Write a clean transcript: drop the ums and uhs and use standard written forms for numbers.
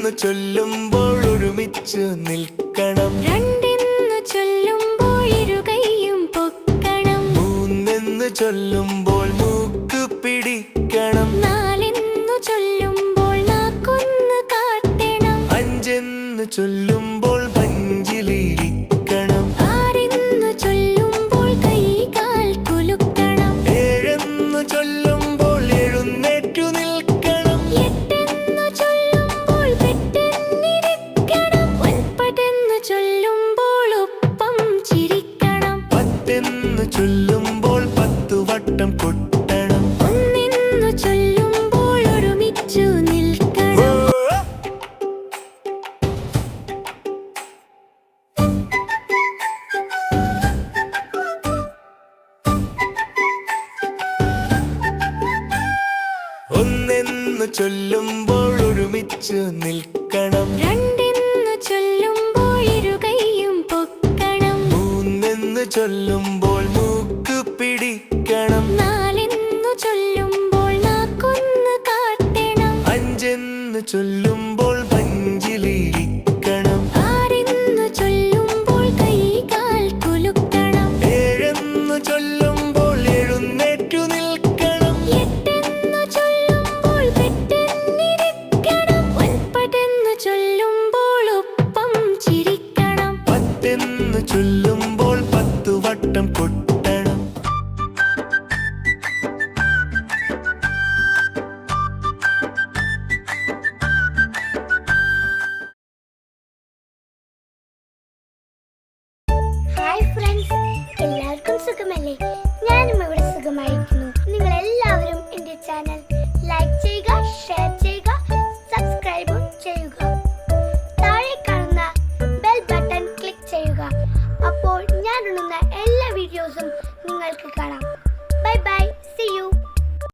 രണ്ടെന്ന് ചൊല്ലുമ്പോൾ ഒരുമിച്ച് നിൽക്കണം. രണ്ടെന്ന് ചൊല്ലുമ്പോൾ ഇരുകൈയും പൊക്കണം. മൂന്നെന്ന് ചൊല്ലുമ്പോൾ മൂക്ക് പിടിക്കണം. നാലെന്ന് ചൊല്ലുമ്പോൾ നാക്കൊന്ന് കാട്ടണം. അഞ്ചെന്ന് ചൊല്ലുമ്പോൾ പഞ്ചിലിരിക്കണം. ആറെന്ന് ചൊല്ലുമ്പോൾ കൈകാൽ കുലുക്കണം. ഏഴെന്ന് ചൊല്ലുമ്പോൾ എഴുന്നേറ്റു നിൽക്കണം. എട്ടെന്ന് ചൊല്ലുമ്പോൾ പെട്ടെന്നിരിക്കണം. ഒൻപതെന്ന് ചൊല്ലുമ്പോൾ ഒപ്പം ചിരിക്കണം. പത്തെന്ന് ചൊല്ലുമ്പോൾ 10 വട്ടം കൊട്ടണം. ഒന്നെന്ന് ചൊല്ലുമ്പോൾ ഒരുമിച്ചു നിൽക്കണം. ഒന്നെന്ന് ചൊല്ലുമ്പോൾ ഒരുമിച്ച് നിൽക്കണം. രണ്ടെന്ന് ചൊല്ലുമ്പോൾ ഇരുകൈയും പൊക്കണം. മൂന്നെന്ന് ചൊല്ലുമ്പോൾ മൂക്ക് പിടിക്കണം. നാലെന്ന് ചൊല്ലുമ്പോൾ നാക്കൊന്ന് കാട്ടണം. അഞ്ചെന്ന് ചൊല്ലുമ്പോൾ പഞ്ചിലിരിക്കണം. ആറെന്ന് ചൊല്ലുമ്പോൾ കൈകാൽ കുലുക്കണം. ഏഴെന്ന് ചൊല്ലുമ്പോൾ എഴുന്നേറ്റു നിൽക്കണം. എട്ടെന്ന് ചൊല്ലുമ്പോൾ പെട്ടെന്നിരിക്കണം. ഒൻപതെന്ന് ചൊല്ലുമ്പോൾ ഒപ്പം ചിരിക്കണം. പത്തെന്ന് ചൊല്ലുമ്പോൾ 10 വട്ടം കൊട്ടണം. ഹായ് ഫ്രണ്ട്സ്, എല്ലാവർക്കും സുഖമല്ലേ? ഞാനും ഇവിടെ സുഖമായിരിക്കുന്നു. നിങ്ങൾ എല്ലാവരും എൻ്റെ ചാനൽ ലൈക്ക് ചെയ്യുക, ഷെയർ ചെയ്യുക, സബ്സ്ക്രൈബും ചെയ്യുക. താഴെ കാണുന്ന ബെൽ ബട്ടൺ ക്ലിക്ക് ചെയ്യുക. അപ്പോൾ ഞാൻ ഇടുന്ന എല്ലാ വീഡിയോസും നിങ്ങൾക്ക് കാണാം.